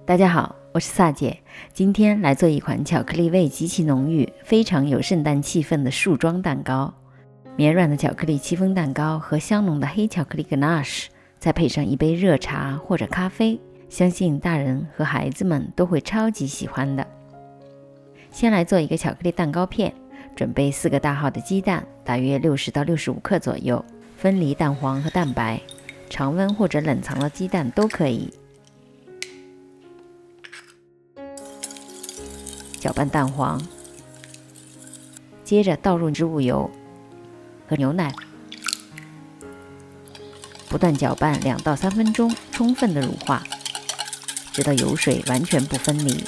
大家好，我是萨姐，今天来做一款巧克力味极其浓郁、非常有圣诞气氛的树桩蛋糕。绵软的巧克力戚风蛋糕和香浓的黑巧克力 ganache， 再配上一杯热茶或者咖啡，相信大人和孩子们都会超级喜欢的。先来做一个巧克力蛋糕片，准备4个大号的鸡蛋，大约60到65克左右，分离蛋黄和蛋白，常温或者冷藏的鸡蛋都可以。搅拌蛋黄，接着倒入植物油和牛奶，不断搅拌2到3分钟，充分的乳化，直到油水完全不分离。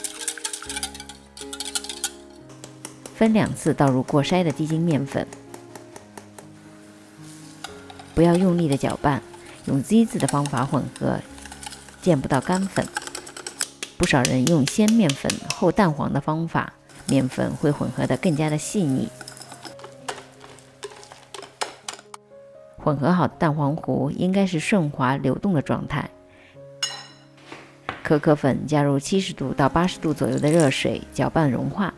分2次倒入过筛的低筋面粉，不要用力的搅拌，用 Z 字的方法混合，见不到干粉。不少人用先面粉后蛋黄的方法，面粉会混合得更加的细腻。混合好的蛋黄糊应该是顺滑流动的状态。可可粉加入70度到80度左右的热水，搅拌融化。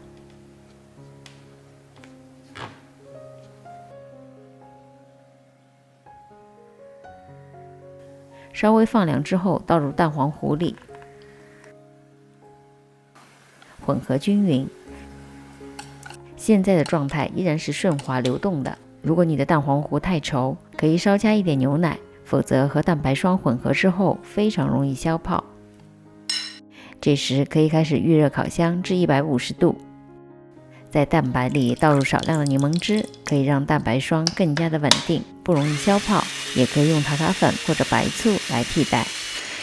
稍微放凉之后，倒入蛋黄糊里，混合均匀。现在的状态依然是顺滑流动的。如果你的蛋黄糊太稠，可以稍加一点牛奶，否则和蛋白霜混合之后非常容易消泡。这时可以开始预热烤箱至150度，在蛋白里倒入少量的柠檬汁，可以让蛋白霜更加的稳定，不容易消泡。也可以用塔塔粉或者白醋来替代。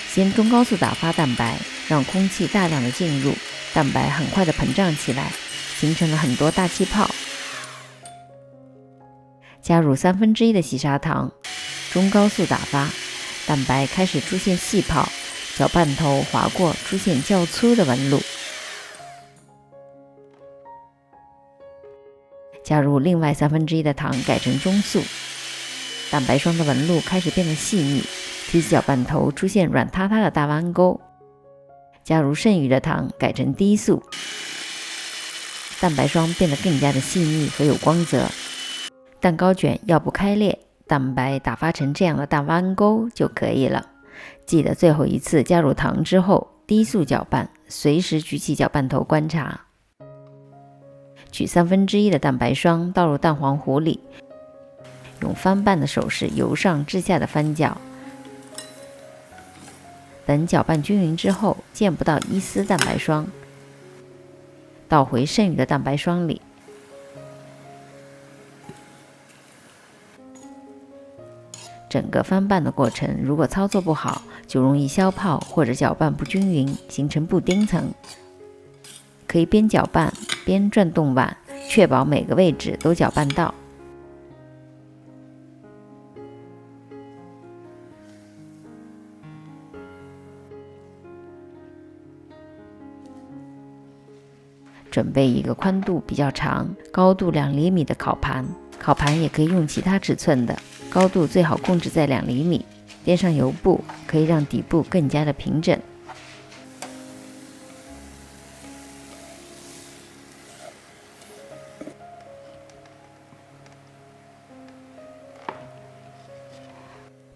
先中高速打发蛋白，让空气大量的进入，蛋白很快的膨胀起来，形成了很多大气泡。加入1/3的细砂糖，中高速打发，蛋白开始出现细泡，搅拌头划过出现较粗的纹路。加入另外1/3的糖，改成中速，蛋白霜的纹路开始变得细腻，提起搅拌头出现软塌塌的大弯钩。加入剩余的糖，改成低速，蛋白霜变得更加的细腻和有光泽。蛋糕卷要不开裂，蛋白打发成这样的大弯钩就可以了。记得最后一次加入糖之后，低速搅拌，随时举起搅拌头观察。取1/3的蛋白霜倒入蛋黄糊里，用翻拌的手势由上至下的翻搅，等搅拌均匀之后，见不到一丝蛋白霜，倒回剩余的蛋白霜里。整个翻拌的过程，如果操作不好，就容易消泡或者搅拌不均匀，形成布丁层。可以边搅拌边转动碗，确保每个位置都搅拌到。准备一个宽度比较长、高度2厘米的烤盘，烤盘也可以用其他尺寸的，高度最好控制在2厘米，垫上油布，可以让底部更加的平整。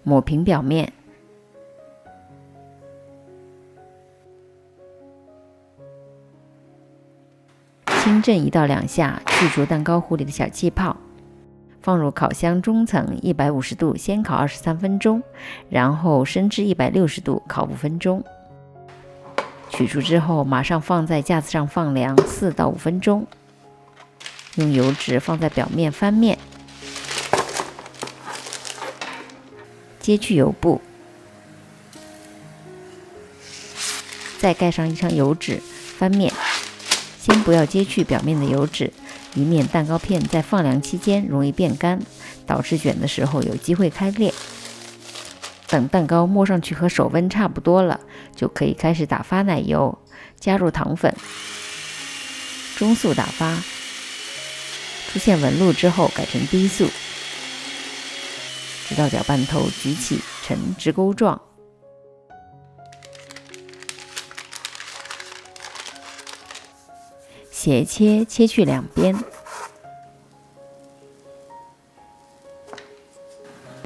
抹平表面，轻震1到2下，去除蛋糕糊里的小气泡，放入烤箱中层150度先烤23分钟，然后升至160度烤5分钟。取出之后，马上放在架子上放凉4到5分钟，用油纸放在表面翻面，揭去油布，再盖上一张油纸翻面。先不要揭去表面的油脂，以免蛋糕片在放凉期间容易变干，导致卷的时候有机会开裂。等蛋糕摸上去和手温差不多了，就可以开始打发奶油，加入糖粉，中速打发，出现纹路之后改成低速，直到搅拌头举起成直钩状。斜切，切去两边，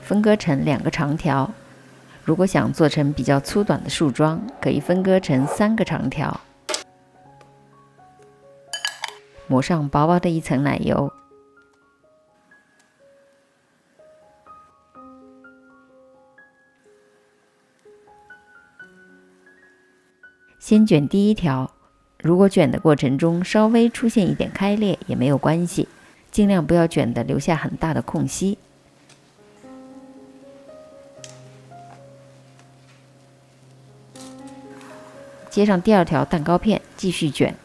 分割成2个长条。如果想做成比较粗短的树桩，可以分割成3个长条，抹上薄薄的一层奶油。先卷第一条，如果卷的过程中稍微出现一点开裂也没有关系，尽量不要卷的留下很大的空隙。接上第2条蛋糕片，继续卷。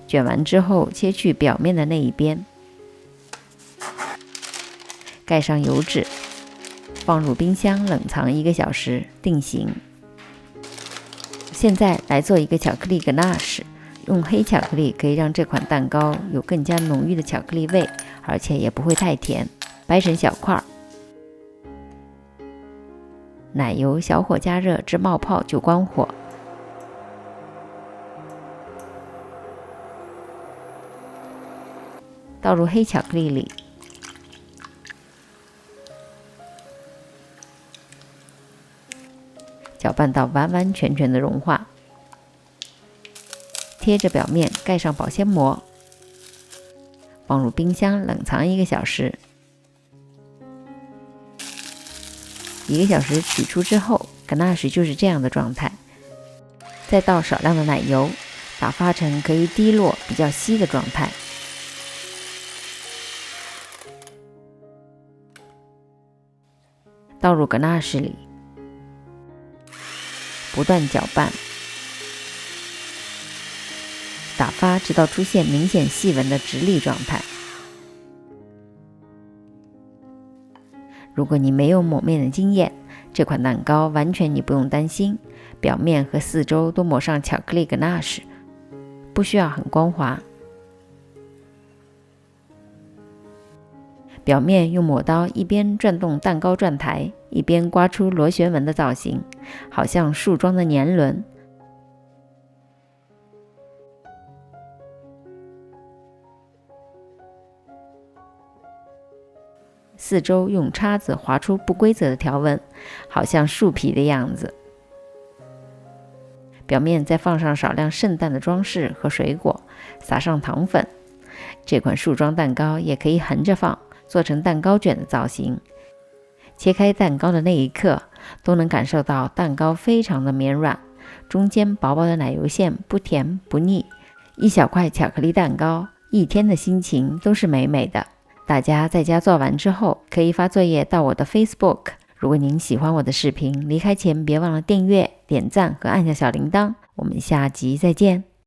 卷完之后，切去表面的那一边，盖上油纸，放入冰箱冷藏1个小时定型。现在来做一个巧克力 ganache， 用黑巧克力可以让这款蛋糕有更加浓郁的巧克力味，而且也不会太甜。掰成小块，奶油小火加热至冒泡就关火。倒入黑巧克力里，搅拌到完完全全的融化。贴着表面盖上保鲜膜，放入冰箱冷藏1个小时。1个小时取出之后，ganache就是这样的状态。再倒少量的奶油，打发成可以滴落、比较稀的状态。倒入 ganache 里，不断搅拌，打发直到出现明显细纹的直立状态。如果你没有抹面的经验，这款蛋糕完全你不用担心，表面和四周都抹上巧克力 ganache， 不需要很光滑。表面用抹刀一边转动蛋糕转台，一边刮出螺旋纹的造型，好像树桩的年轮。四周用叉子划出不规则的条纹，好像树皮的样子。表面再放上少量圣诞的装饰和水果，撒上糖粉。这款树桩蛋糕也可以横着放，做成蛋糕卷的造型。切开蛋糕的那一刻，都能感受到蛋糕非常的绵软，中间薄薄的奶油馅不甜不腻。一小块巧克力蛋糕，一天的心情都是美美的。大家在家做完之后，可以发作业到我的 Facebook。如果您喜欢我的视频，离开前别忘了订阅、点赞和按下小铃铛。我们下集再见。